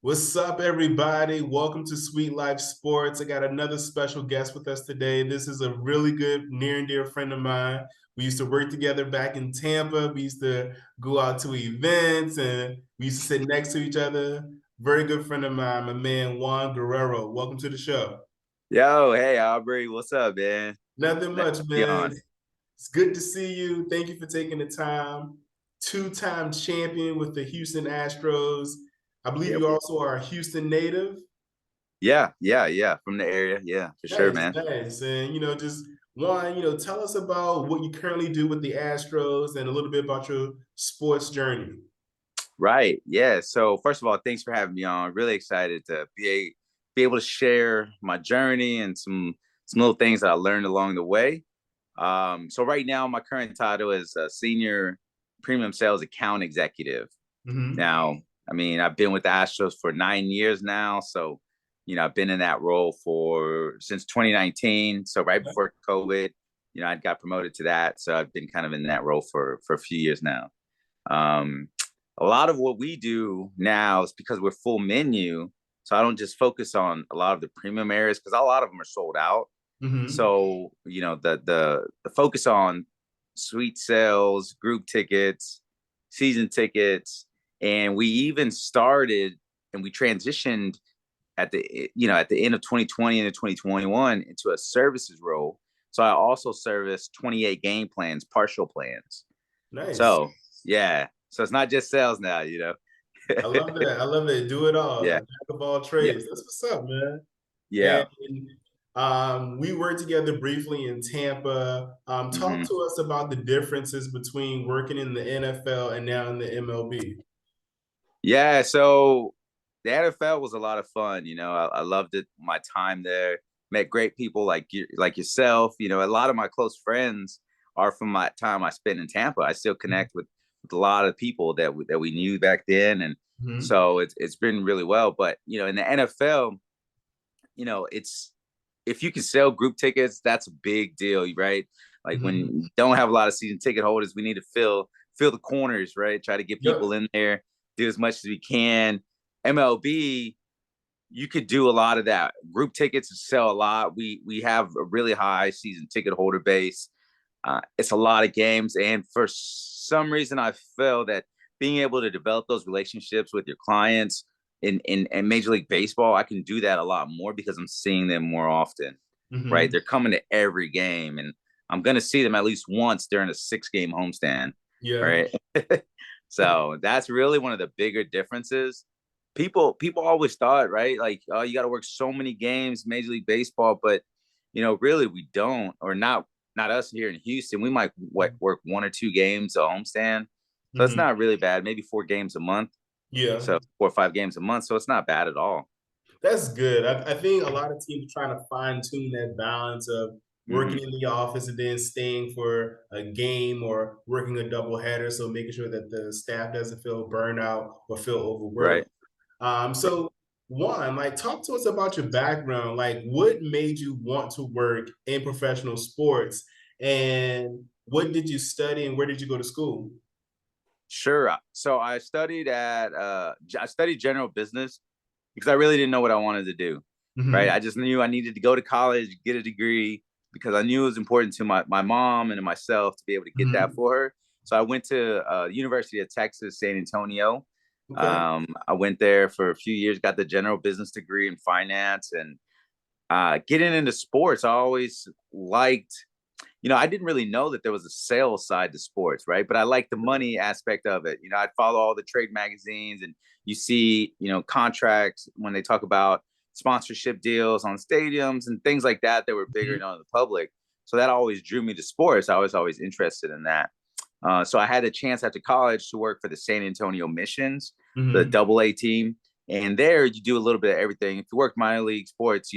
What's up, everybody? Welcome to Sweet Life Sports. I got another special guest with us today. This is a really good, near and dear friend of mine. We used to work together back in Tampa. We used to go out to events and we used to sit next to each other. Very good friend of mine, my man Juan Guerrero. Welcome to the show. Yo, hey Aubrey, what's up, man? Nothing Nice much, to be man. on. It's good to see you. Thank you for taking the time. Two-time champion with the Houston Astros. I believe Yep. you also are a Houston native. Yeah. From the area. Yeah, for sure, Nice, man. nice. And, just one, tell us about what you currently do with the Astros and a little bit about your sports journey. Right. Yeah. So first of all, thanks for having me on. Really excited to be able to share my journey and some little things that I learned along the way. So right now my current title is a senior premium sales account executive. Hmm. Now, I mean, I've been with the Astros for 9 years now. So, I've been in that role for since 2019. So right before COVID, I got promoted to that. So I've been kind of in that role for a few years now. Um, a lot of what we do now is because we're full menu. So I don't just focus on a lot of the premium areas because a lot of them are sold out. Hmm. So, the focus on suite sales, group tickets, season tickets, and we even started and we transitioned at the end of 2020 and 2021 into a services role. So I also service 28 game plans, partial plans. Nice. So yeah, so it's not just sales now. I love that. I love that. Do it all. Yeah, Jack of all yeah, trades. That's what's up, man. yeah. And we worked together briefly in Tampa. Talk hmm to us about the differences between working in the NFL and now in the MLB. Yeah, so the NFL was a lot of fun. I loved it. My time there, met great people like like yourself. A lot of my close friends are from my time I spent in Tampa. I still connect with a lot of people that we knew back then, and Hmm. so it's been really well. But in the NFL, it's if you can sell group tickets, that's a big deal, right? Like when Hmm. you don't have a lot of season ticket holders, we need to fill the corners, right? Try to get Yep. people in there, do as much as we can. MLB, you could do a lot of that. Group tickets sell a lot. We have a really high season ticket holder base. It's a lot of games, and for some reason, I feel that being able to develop those relationships with your clients in Major League Baseball, I can do that a lot more because I'm seeing them more often. Right, Hmm. they're coming to every game, and I'm going to see them at least once during a 6 game homestand. Yeah. Right, so that's really one of the bigger differences. People always thought, right, like, oh, you got to work so many games, Major League Baseball, but really we don't, or not us here in Houston. We might work 1 or 2 games a homestand, so it's Hmm. not really bad. Maybe 4 games a month, Yeah. so 4 or 5 games a month. So it's not bad at all. That's good. I think a lot of teams are trying to fine tune that balance of hmm working in the office and then staying for a game or working a double header. So making sure that the staff doesn't feel burnout or feel Right. overworked. So Juan, like talk to us about your background. Like what made you want to work in professional sports and what did you study and where did you go to school? Sure. So I studied general business because I really didn't know what I wanted to do. Right. Hmm. I just knew I needed to go to college, get a degree because I knew it was important to my mom and to myself to be able to get that Hmm. for her. So I went to University of Texas, San Antonio. Okay. I went there for a few years, got the general business degree in finance, and getting into sports. I always liked, I didn't really know that there was a sales side to sports, right? But I like the money aspect of it. I'd follow all the trade magazines and you see, contracts when they talk about sponsorship deals on stadiums and things like that that were bigger known to the public. So that always drew me to sports. I was always interested in that. So I had a chance after college to work for the San Antonio Missions, the Hmm. double A team. And there you do a little bit of everything. If you work minor league sports,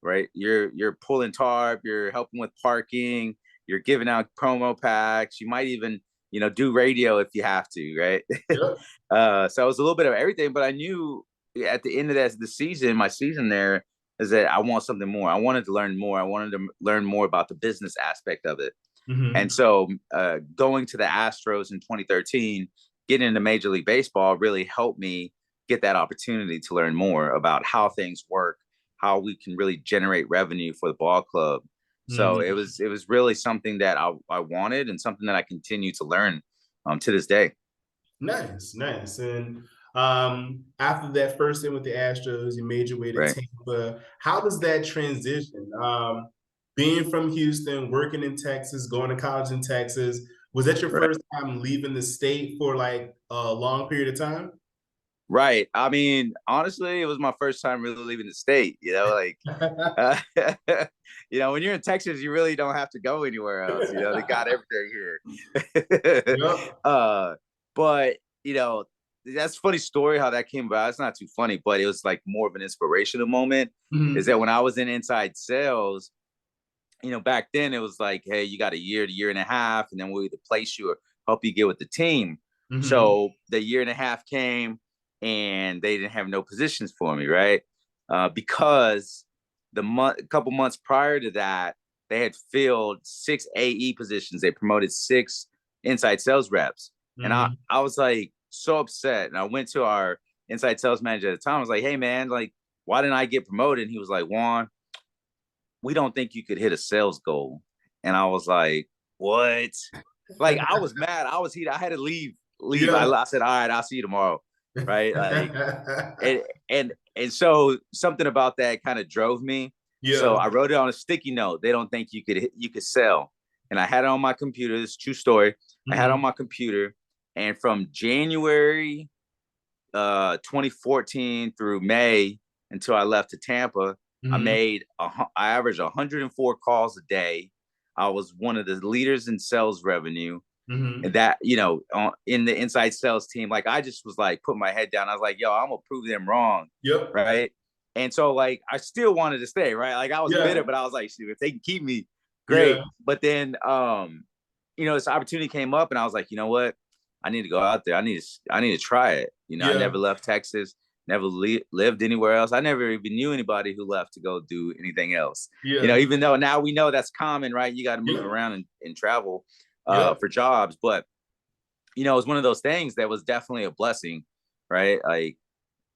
right? You're pulling tarp, you're helping with parking, you're giving out promo packs. You might even do radio if you have to, right? Yep. So it was a little bit of everything, but I knew at the end of the season, my season there, is that I want something more. I wanted to learn more. I wanted to learn more about the business aspect of it. And Hmm. so going to the Astros in 2013, getting into Major League Baseball really helped me get that opportunity to learn more about how things work, how we can really generate revenue for the ball club. So Mhm. it was really something that I wanted and something that I continue to learn to this day. Nice, nice. And after that first stint with the Astros, you made your way to Right. Tampa. How does that transition? Being from Houston, working in Texas, going to college in Texas, was that your Right. first time leaving the state for like a long period of time? Right. I mean, honestly, it was my first time really leaving the state, like uh, when you're in Texas, you really don't have to go anywhere else. They got everything here. Yep. But that's a funny story how that came about. It's not too funny, but it was like more of an inspirational moment. Is Mhm. that when I was in inside sales, back then it was like, hey, you got a year to year and a half, and then we'll either place you or help you get with the team. Mhm. So the year and a half came, and they didn't have no positions for me, right? Because a couple months prior to that, they had filled 6 AE positions. They promoted 6 inside sales reps, and Mhm. I was like so upset. And I went to our inside sales manager at the time. I was like, hey man, like why didn't I get promoted? And he was like, Juan, we don't think you could hit a sales goal. And I was like, what? Like I was mad. I was heated. I had to leave. Yeah. I said, all right, I'll see you tomorrow. Right. Like, and, and so something about that kind of drove me. So Yeah. I wrote it on a sticky note. They don't think you could sell. And I had it on my computer. This is a true story. I had it on Mhm. my computer. And from January 2014 through May until I left to Tampa, Mhm. I averaged 104 calls a day. I was one of the leaders in sales revenue, and Mhm. that in the inside sales team, like I just was like put my head down. I was like, yo, I'm gonna prove them wrong, Yep. right? And so like I still wanted to stay, right? Like I was bitter, Yeah. but I was like, shoot, if they can keep me, Yeah. great. But then this opportunity came up, and I was like, you know what? I need to go out there. I need to try it. I Yeah. never left Texas, never lived anywhere else. I never even knew anybody who left to go do anything else. Yeah. Even though now we know that's common, right? You got to move Yeah. around and travel Yep. for jobs, but it was one of those things that was definitely a blessing, right? Like,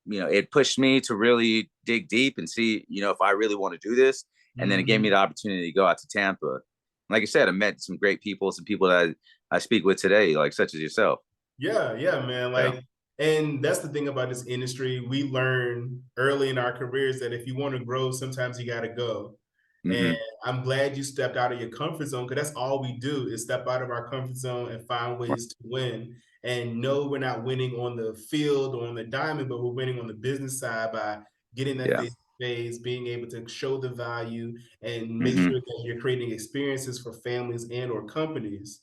it pushed me to really dig deep and see, if I really want to do this. And then it gave me Mhm. the opportunity to go out to Tampa. Like I said, I met some great people, some people that I speak with today, like such as yourself. Yeah, yeah, man. Yeah. Like, and that's the thing about this industry. We learn early in our careers that if you want to grow, sometimes you got to go. And Mm-hmm. I'm glad you stepped out of your comfort zone because that's all we do is step out of our comfort zone and find ways to win. And no, we're not winning on the field or on the diamond, but we're winning on the business side by getting that Yeah. face to face, being able to show the value and make Mm-hmm. sure that you're creating experiences for families and or companies.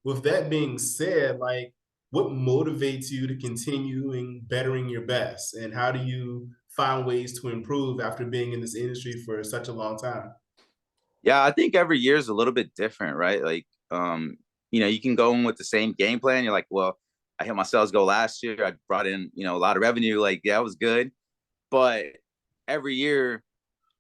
With that being said, like what motivates you to continuing bettering your best? And how do you find ways to improve after being in this industry for such a long time? Yeah, I think every year is a little bit different, right? Like, you can go in with the same game plan. You're like, well, I hit my sales goal last year. I brought in, a lot of revenue. Like, yeah, it was good. But every year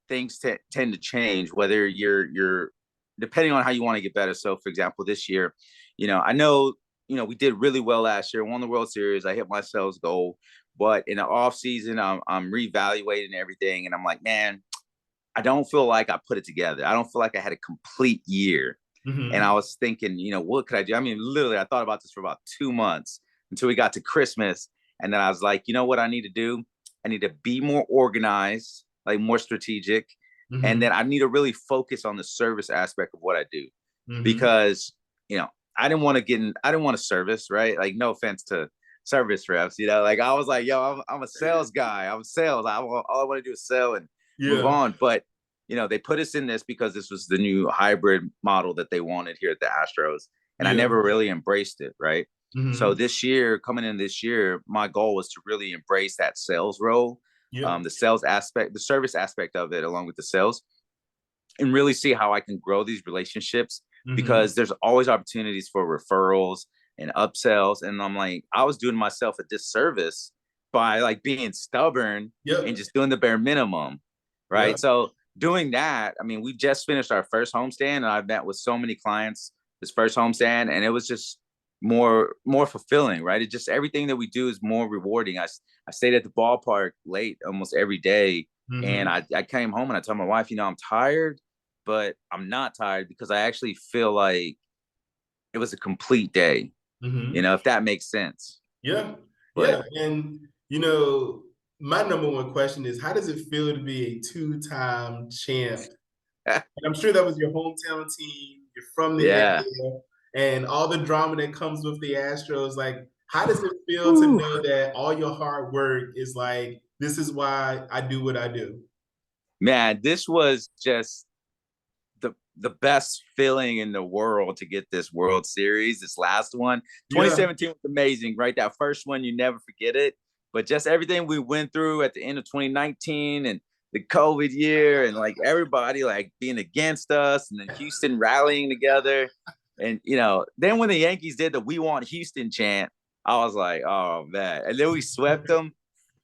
things tend to change, whether you're depending on how you want to get better. So for example, this year, I know, we did really well last year, won the World Series. I hit my sales goal, but in the off season, I'm reevaluating everything, and I'm like, man, I don't feel like I put it together. I don't feel like I had a complete year. And I Mhm. was thinking, what could I do? I mean, literally, I thought about this for about 2 months until we got to Christmas. And then I was like, you know what I need to do? I need to be more organized, like more strategic. And then Mhm. I need to really focus on the service aspect of what I do. Mhm. Because, I didn't want to service, right? Like, no offense to service reps, like I was like, yo, I'm a sales guy. I'm sales. All I want to do is sell and move Yeah. on. But they put us in this because this was the new hybrid model that they wanted here at the Astros. And I Yeah. never really embraced it, right? So Mhm. this year, coming in this year, my goal was to really embrace that sales role, Yep. the sales aspect, the service aspect of it, along with the sales, and really see how I can grow these relationships Mhm. because there's always opportunities for referrals and upsells. And I'm like, I was doing myself a disservice by like being stubborn and Yep. just doing the bare minimum. Right. Yep. So doing that, I mean, we just finished our first homestand and I've met with so many clients this first homestand, and it was just more fulfilling, right? It just everything that we do is more rewarding. I stayed at the ballpark late almost every day, and Hmm. I came home and I told my wife, I'm tired, but I'm not tired because I actually feel like it was a complete day. Hmm. If that makes sense. Yeah, But yeah, and my number one question is, how does it feel to be a two-time champ? And I'm sure that was your hometown team. You're from the yeah. area, and all the drama that comes with the Astros. Like, how does it feel to Whew. know that all your hard work is like, this is why I do what I do? Man, this was just the best feeling in the world to get this World Series, this last one. Yeah. 2017 was amazing, right? That first one, you never forget it. But just everything we went through at the end of 2019 and the COVID year and like everybody like being against us and then Houston rallying together. And then when the Yankees did the "We Want Houston" chant, I was like, oh man. And then we swept them.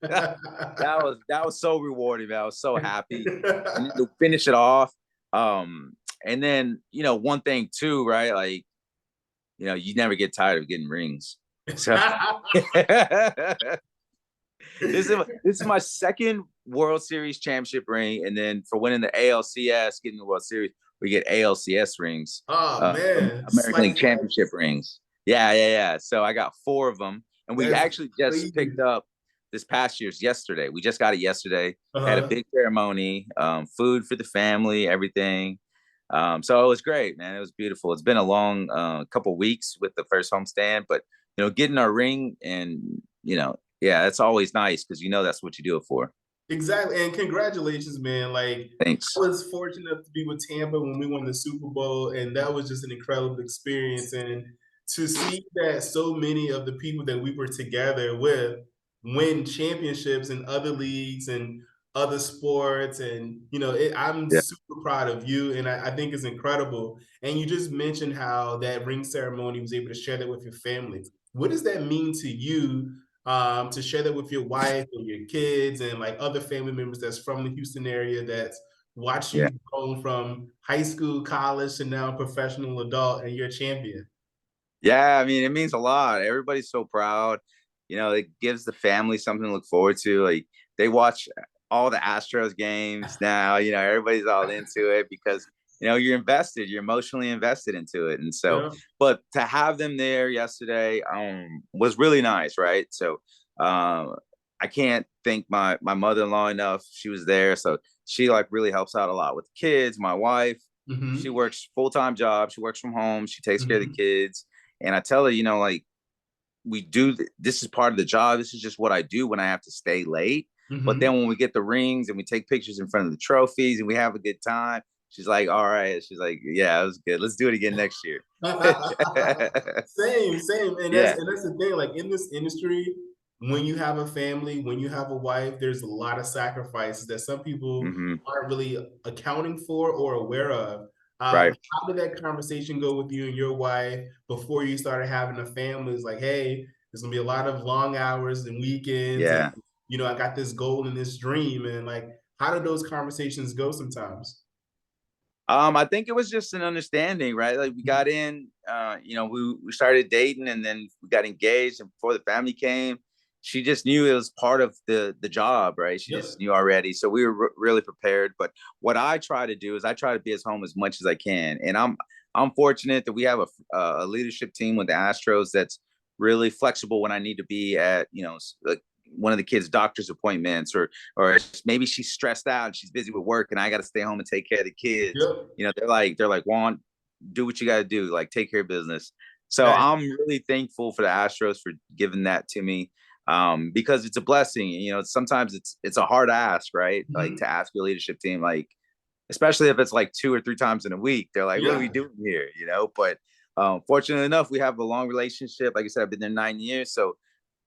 That was so rewarding, man. I was so happy. And then to finish it off, um, and then one thing too, right? Like, you never get tired of getting rings. So this is my second World Series championship ring, and then for winning the ALCS, getting the World Series, we get ALCS rings, Oh man, American like League Championship rings. Yeah, yeah, yeah. So I got four of them, and we that's actually just crazy. picked up this past year's yesterday. We just got it yesterday. Had a Uh-huh. big ceremony, food for the family, everything. So it was great, man. It was beautiful. It's been a long couple weeks with the first homestand, but getting our ring and yeah, that's always nice because that's what you do it for. Exactly, and congratulations, man. Like, I Thanks. was fortunate to be with Tampa when we won the Super Bowl, and that was just an incredible experience. And to see that so many of the people that we were together with win championships in other leagues and other sports, and I'm Yeah, super proud of you, and I think it's incredible. And you just mentioned how that ring ceremony was able to share that with your family. What does that mean to you, to share that with your wife and your kids and like other family members that's from the Houston area that's watched yeah. you grow from high school, college, to now professional adult, and you're a champion. Yeah, I mean, it means a lot. Everybody's so proud. It gives the family something to look forward to. Like they watch all the Astros games now. Everybody's all into it because you're invested, you're emotionally invested into it. And so, Yeah. but to have them there yesterday was really nice, right? So, I can't thank my mother-in-law enough. She was there, so she like really helps out a lot with the kids. My wife, she Hmm. works full-time job. She works from home. She takes care of the Hmm. kids and I tell her, like this is part of the job. This is just what I do when I have to stay late. But then Hmm. when we get the rings and we take pictures in front of the trophies and we have a good time, she's like, all right. She's like, yeah, it was good. Let's do it again next year. Same, same, and that's yeah. and that's the thing. Like in this industry, when you have a family, when you have a wife, there's a lot of sacrifices that some people Hmm. aren't really accounting for or aware of. Right. How did that conversation go with you and your wife before you started having a family? It's like, hey, there's gonna be a lot of long hours and weekends, and Yeah. I got this goal and this dream, and like, how did those conversations go sometimes? I think it was just an understanding, right? Like we got in, we started dating and then we got engaged. And before the family came, she just knew it was part of the job, right? She Yep. just knew already. So we were really prepared. But what I try to do is I try to be at home as much as I can. And I'm fortunate that we have a leadership team with the Astros that's really flexible when I need to be at, like one of the kids' doctor's appointments or maybe she's stressed out and she's busy with work and I got to stay home and take care of the kids. Yep. They're like, Juan, do what you got to do, like take care of business. So Nice. I'm really thankful for the Astros for giving that to me, because it's a blessing. Sometimes it's a hard ask, right? Like Mhm. to ask your leadership team, like especially if it's like 2 or 3 times in a week, they're like, what are we Yeah. doing here? But fortunately enough, we have a long relationship. Like I said, I've been there 9 years, so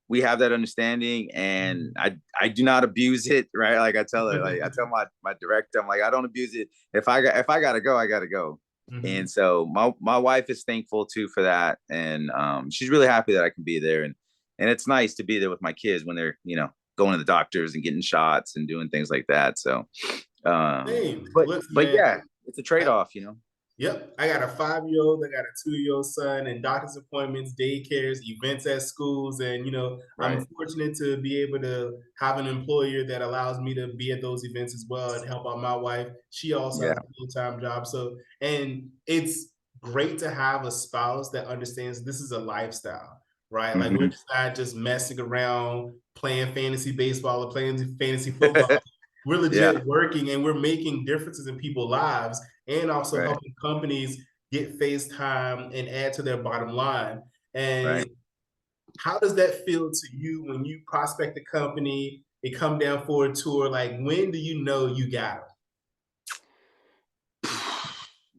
we have that understanding and Mhm. I do not abuse it, right? Like I tell her, like I tell my director, I'm like, I don't abuse it. If I gotta go, I gotta go. Mhm. And so my wife is thankful too for that. And she's really happy that I can be there. And it's nice to be there with my kids when they're, going to the doctors and getting shots and doing things like that. So Same. but Listen, but man, yeah, it's a I trade-off. Yep, I got a 5-year-old, I got a 2-year-old son, and doctor's appointments, daycares, events at schools, and I'm Right. fortunate to be able to have an employer that allows me to be at those events as well and help out my wife. She also has Yeah. a full-time job, so and it's great to have a spouse that understands this is a lifestyle, right? Like we're Hmm. just not just messing around playing fantasy baseball or playing fantasy football. We're Yeah. legit working and we're making differences in people's lives and also Right. helping companies get face time and add to their bottom line. And Right. how does that feel to you when you prospect a company, they come down for a tour? Like, when do you know you got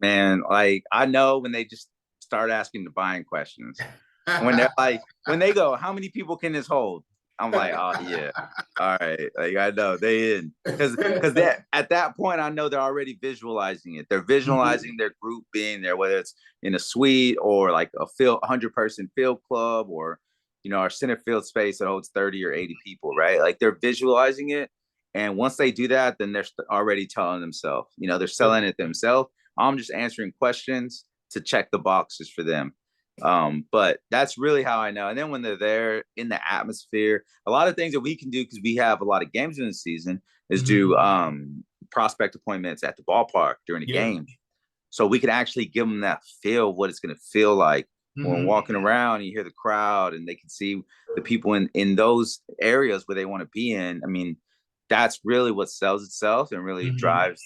Man, like I know when they just start asking the buying questions. When them? they're like, when they go, how many people can this hold? I'm like, oh yeah, all right. Like I know they in because that at that point I know they're already visualizing it. They're Mhm. visualizing their group being there, whether it's in a suite or like a 100-person field club, or our center field space that holds 30 or 80 people, right? Like they're visualizing it, and once they do that, then they're already telling themselves, they're selling it themselves. I'm just answering questions to check the boxes for them. But that's really how I know. And then when they're there in the atmosphere, a lot of things that we can do, because we have a lot of games in the season, is do Mhm. prospect appointments at the ballpark during a Yeah. game. So we can actually give them that feel of what it's going to feel like when Mhm. walking around, and you hear the crowd and they can see the people in those areas where they want to be in. I mean, that's really what sells itself and really Mhm. drives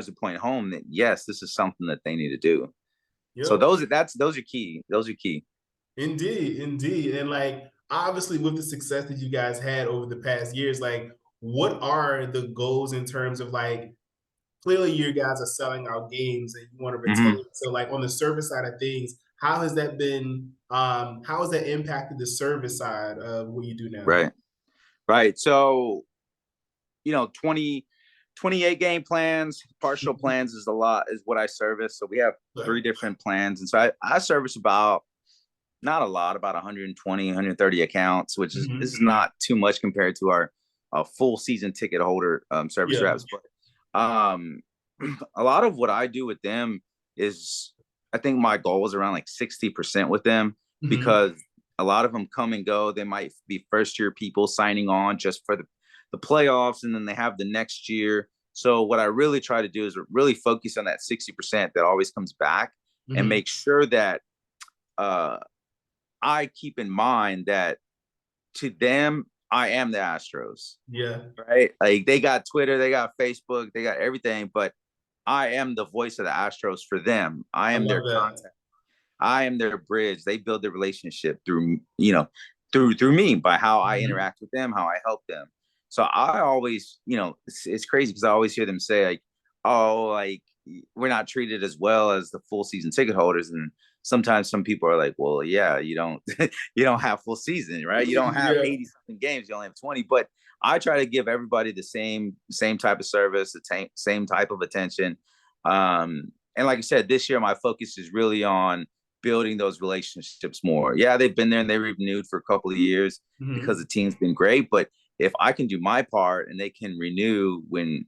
the point home that yes, this is something that they need to do. So Yep. those are key. Those are key. Indeed, indeed. And like obviously with the success that you guys had over the past years, like what are the goals in terms of like clearly you guys are selling out games and you want to Hmm. retain. So like on the service side of things, how has that been how has that impacted the service side of what you do now? Right. Right. So, 28 game plans, partial Mhm. plans is a lot, is what I service. So we have Okay. 3 different plans. And so I service about, not a lot, about 120, 130 accounts, which is, this Mhm. is not too much compared to our full season ticket holder service Yeah. reps. But a lot of what I do with them is, I think my goal is around like 60% with them, Mhm. because a lot of them come and go. They might be first year people signing on just for the playoffs, and then they have the next year. So what I really try to do is really focus on that 60% that always comes back, and Mhm. make sure that uh, I keep in mind that to them, I am the Astros, Yeah. right? Like they got Twitter, they got Facebook, they got everything, but I am the voice of the Astros for them. I I am their love that. contact. I am their bridge. They build their relationship through me, by how I Mhm. interact with them, how I help them. So I always, it's crazy because I always hear them say like, "Oh, like we're not treated as well as the full season ticket holders." And sometimes some people are like, "Well, yeah, you don't you don't have full season, right? You don't have Yeah. 80 something games. You only have 20." But I try to give everybody the same type of service, the same type of attention. And like I said, this year my focus is really on building those relationships more. Yeah, they've been there and they renewed for a couple of years because the Mhm. team's been great. But if I can do my part and they can renew when,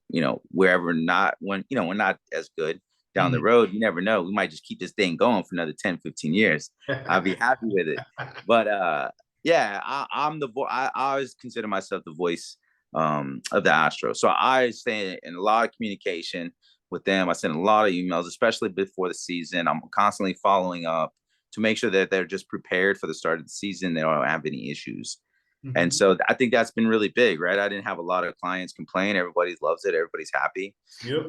wherever not, when, we're not as good down the Mhm. road, you never know. We might just keep this thing going for another 10, 15 years. I'll be happy with it. But yeah, I'm I always consider myself the voice of the Astros. So I stay in a lot of communication with them. I send a lot of emails, especially before the season. I'm constantly following up to make sure that they're just prepared for the start of the season. They don't have any issues. And Mhm. so I think that's been really big, right? I didn't have a lot of clients complain. Everybody loves it. Everybody's happy. Yep.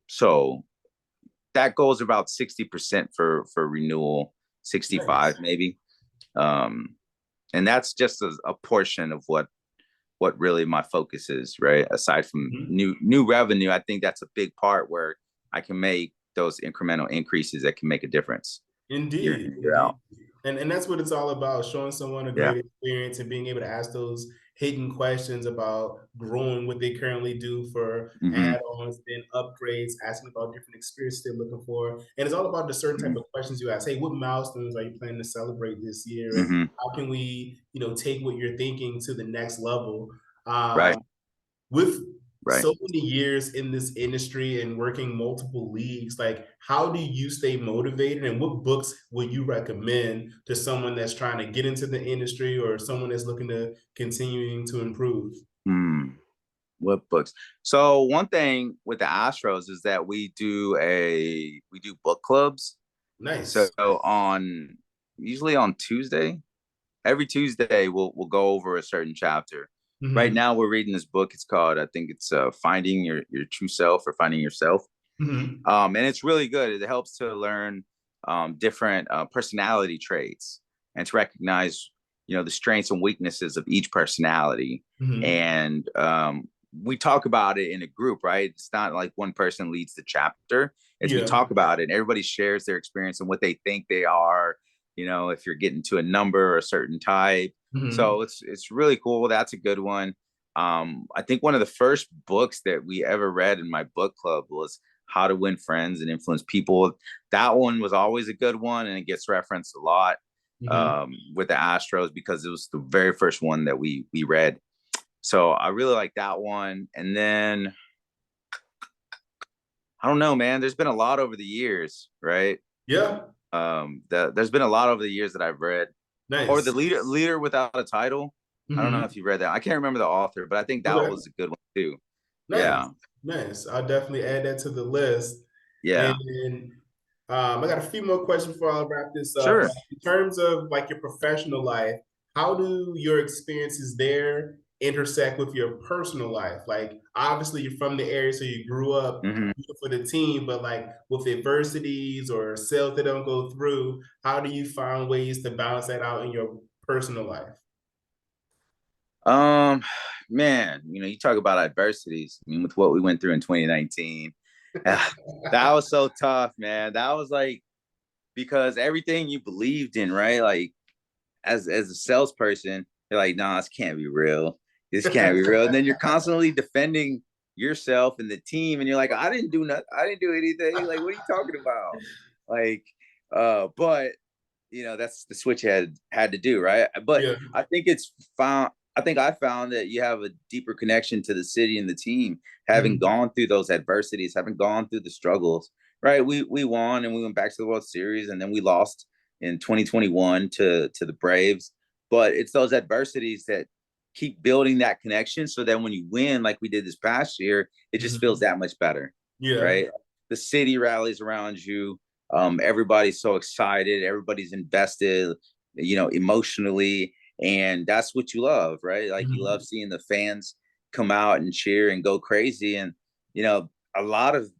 So that goes about 60% for renewal, 65 Nice. maybe. Um, and that's just a portion of what really my focus is, right? Aside from Mhm. new revenue, I think that's a big part where I can make those incremental increases that can make a difference year in Indeed, and year indeed. out. And that's what it's all about, showing someone a Yeah. great experience and being able to ask those hidden questions about growing what they currently do for Hmm. add-ons, then upgrades, asking about different experiences they're looking for. And it's all about the certain type Hmm. of questions you ask. Hey, what milestones are you planning to celebrate this year? And Hmm. how can we, take what you're thinking to the next level? Right. Um, with Right. so many years in this industry and working multiple leagues, like how do you stay motivated and what books would you recommend to someone that's trying to get into the industry or someone that's looking to continuing to improve? Hmm. What books? So one thing with the Astros is that we do book clubs. So Nice. on usually on Tuesday, every Tuesday we'll go over a certain chapter. Right Hmm. now we're reading this book. It's called, I think it's Finding Your True Self or Finding Yourself. Hmm. And it's really good. It helps to learn different personality traits and to recognize, the strengths and weaknesses of each personality. Hmm. And we talk about it in a group, right? It's not like one person leads the chapter. It's we Yeah. talk about it, and everybody shares their experience and what they think they are. If you're getting to a number or a certain type. Hmm. So it's really cool. That's a good one. I think one of the first books that we ever read in my book club was How to Win Friends and Influence People. That one was always a good one, and it gets referenced a lot Hmm. with the Astros because it was the very first one that we read. So I really like that one. And then I don't know, man. There's been a lot over the years, right? Yeah. There's been a lot over the years that I've read. Or the Nice. leader without a title. I don't know if Hmm. you read that. I can't remember the author, but I think that Okay. was a good one too. Nice. Yeah, Nice. I'll definitely add that to the list. yeah, And I got a few more questions before I'll wrap this up. sure. Like, in terms of like your professional life, how do your experiences there intersect with your personal life? Like, obviously, you're from the area, so you grew up Hmm. for the team, but like with adversities or sales that don't go through, how do you find ways to balance that out in your personal life? Um, Man, you talk about adversities. I mean, with what we went through in 2019, that was so tough, man. That was like because everything you believed in, right? Like as a salesperson, you're like, nah, this can't be real. This can't be real. And then you're constantly defending yourself and the team, and you're like, I didn't do nothing. I didn't do anything. Like, what are you talking about? Like, but that's the switch had to do, right? But Yeah. I think it's found. I think I found that you have a deeper connection to the city and the team, having Mhm. gone through those adversities, having gone through the struggles. Right, we won and we went back to the World Series, and then we lost in 2021 to the Braves. But it's those adversities that keep building that connection, so that when you win, like we did this past year, it just feels Mhm. that much better, Yeah. right? The city rallies around you. Everybody's so excited. Everybody's invested, emotionally, and that's what you love, right? Like you love Mhm. seeing the fans come out and cheer and go crazy, and a lot of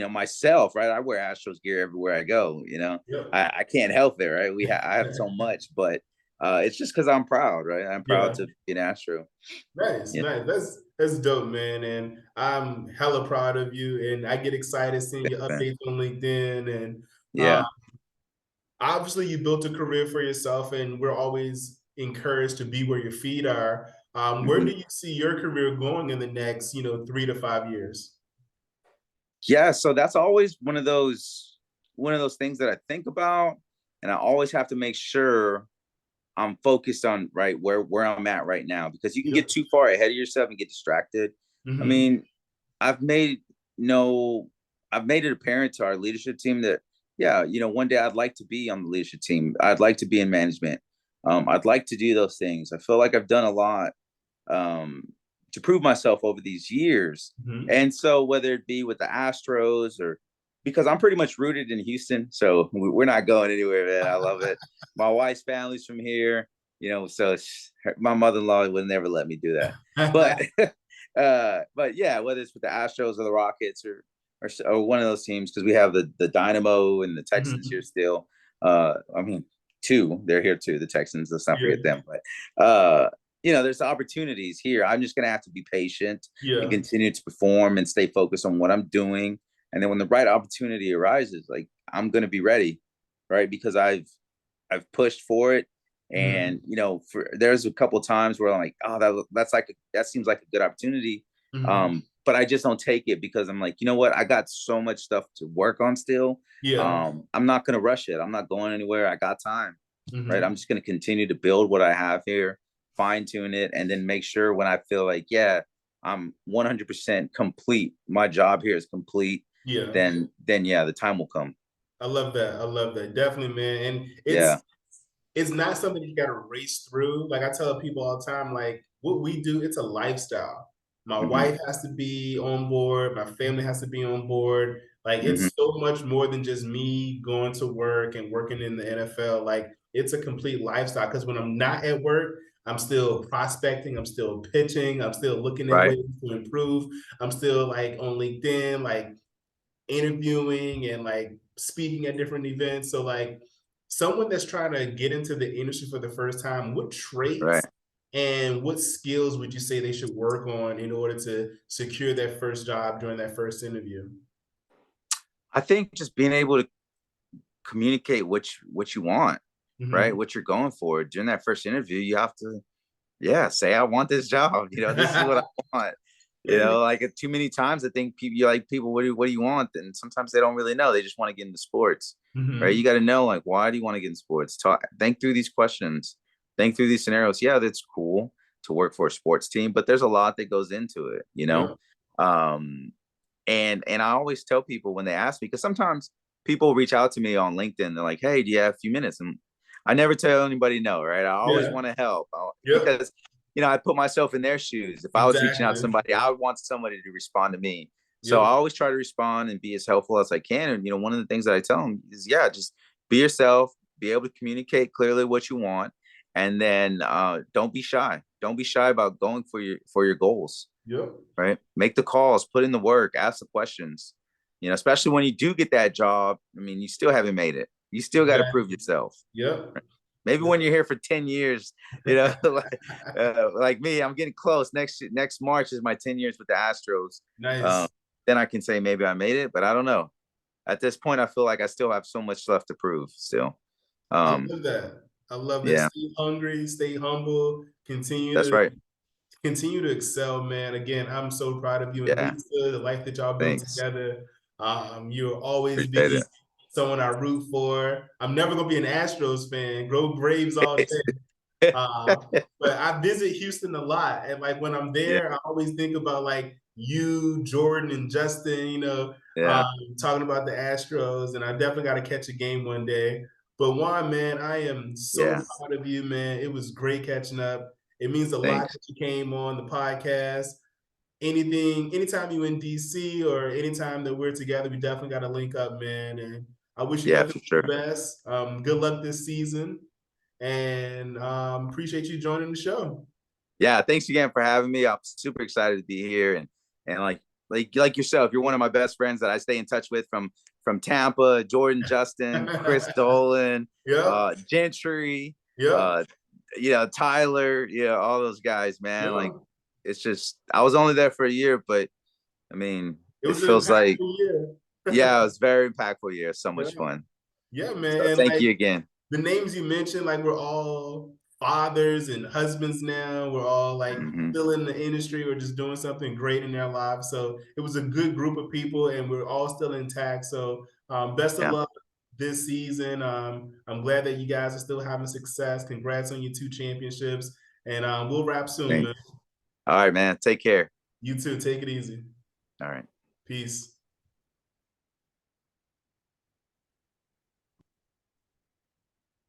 myself, right? I wear Astros gear everywhere I go. Yep. I can't help it, right? I have so much, but it's just because I'm proud, right? I'm proud Yeah. to be an Astro. Nice, Yeah, nice. That's dope, man. And I'm hella proud of you. And I get excited seeing your man. updates on LinkedIn. And uh, Yeah. obviously, you built a career for yourself, and we're always encouraged to be where your feet are. Where do Mhm. you see your career going in the next, 3 to 5 years? Yeah. So that's always one of those things that I think about, and I always have to make sure I'm focused on right where I'm at right now, because you can get Yep. too far ahead of yourself and get distracted. I Hmm. mean, I've made no, I've made it apparent to our leadership team that yeah, one day I'd like to be on the leadership team. I'd like to be in management. I'd like to do those things. I feel like I've done a lot um, to prove myself over these years. Hmm. And so whether it be with the Astros or because I'm pretty much rooted in Houston, so we're not going anywhere, man. I love it. My wife's family's from here, so my mother-in-law would never let me do that. But but yeah, whether it's with the Astros or the Rockets or one of those teams, because we have the Dynamo and the Texans here Hmm. still. I mean, two, they're here too. The Texans, let's not Yeah. forget them. But there's opportunities here. I'm just gonna have to be patient and Yeah. continue to perform and stay focused on what I'm doing. And then when the right opportunity arises, like I'm gonna be ready, right? Because I've pushed for it. And Hmm. there's a couple of times where I'm like, oh, that seems like a good opportunity. Hmm. But I just don't take it because I'm like, you know what? I got so much stuff to work on still. Yeah. I'm not gonna rush it. I'm not going anywhere. I got time, right? I'm Hmm. just gonna continue to build what I have here, fine tune it, and then make sure when I feel like, yeah, I'm 100% complete. My job here is complete. Yeah. Then yeah, the time will come. I love that. I love that. Definitely, man. And Yeah. it's not something you got to race through. Like I tell people all the time, like what we do, it's a lifestyle. My Hmm. wife has to be on board. My family has to be on board. Like Hmm. it's so much more than just me going to work and working in the NFL. Like it's a complete lifestyle. Because when I'm not at work, I'm still prospecting. I'm still pitching. I'm still looking at Right. ways to improve. I'm still like on LinkedIn, like interviewing and like speaking at different events. So like someone that's trying to get into the industry for the first time, what Right. traits and what skills would you say they should work on in order to secure their first job during that first interview? I think just being able to communicate what you want, right? Mm-hmm. What you're going for during that first interview. You have to, yeah, say I want this job. This is what I want. Like too many times I think people, you're like, people, what do you want? And sometimes they don't really know. They just want to get into sports, right? You Mm-hmm. got to know, like, why do you want to get in sports? Think through these questions, think through these scenarios. Yeah, that's cool to work for a sports team, but there's a lot that goes into it. Yeah. Um, and I always tell people when they ask me, because sometimes people reach out to me on LinkedIn. They're like, "Hey, do you have a few minutes?" And I never tell anybody no, right? I always Yeah. want to help Yep. because I put myself in their shoes. If I was reaching out to Exactly. somebody, I would want somebody to respond to me. So I Yep. always try to respond and be as helpful as I can. And one of the things that I tell them is, yeah, just be yourself, be able to communicate clearly what you want, and then don't be shy. Don't be shy about going for your goals, Yep. right? Make the calls, put in the work, ask the questions. Especially when you do get that job. I mean, you still haven't made it. You still got to prove Exactly. yourself. Yep. Maybe Yep. when you're here for 10 years, like me, I'm getting close. Next March is my 10 years with the Astros. Um, Nice. then I can say maybe I made it, but I don't know. At this point, I feel like I still have so much left to prove still. I Um, love that. I love that. yeah, Stay hungry, stay humble, that's right. continue to excel, man. Again, I'm so proud of you and Yeah, Lisa, the life that y'all built thanks. together. You'll always Appreciate be it. someone I root for. I'm never gonna be an Astros fan. Go Braves all day. Uh, but I visit Houston a lot, and like when I'm Yeah, there, I always think about like you, Jordan, and Justin. yeah, Talking about the Astros, and I definitely got to catch a game one day. But Juan, man, I am so yeah. proud of you, man. It was great catching up. It means a lot Thanks. that you came on the podcast. Anytime you in DC or anytime that we're together, we definitely got to link up, man. And I wish you Yeah, nothing for but sure. the best. Good luck this season, and appreciate you joining the show. Yeah, thanks again for having me. I'm super excited to be here, and like yourself, you're one of my best friends that I stay in touch with from Tampa. Jordan, Justin, Chris Dolan, Yep. Gentry, Yep. uh, Tyler, all those guys, man. Like Yep. it's just I was only there for a year, but I mean, It it was an feels like impactful year. yeah, it was a very impactful year. So Yeah. much fun. Yeah, man. So And thank like you again. the names you mentioned, like we're all fathers and husbands now. We're all like Hmm. still in the industry or just doing something great in their lives. So it was a good group of people and we're all still intact. So best of Yeah, luck this season. I'm glad that you guys are still having success. Congrats on your 2 championships. And we'll wrap soon, man. thanks. All right, man. Take care. You too. Take it easy. All right. Peace.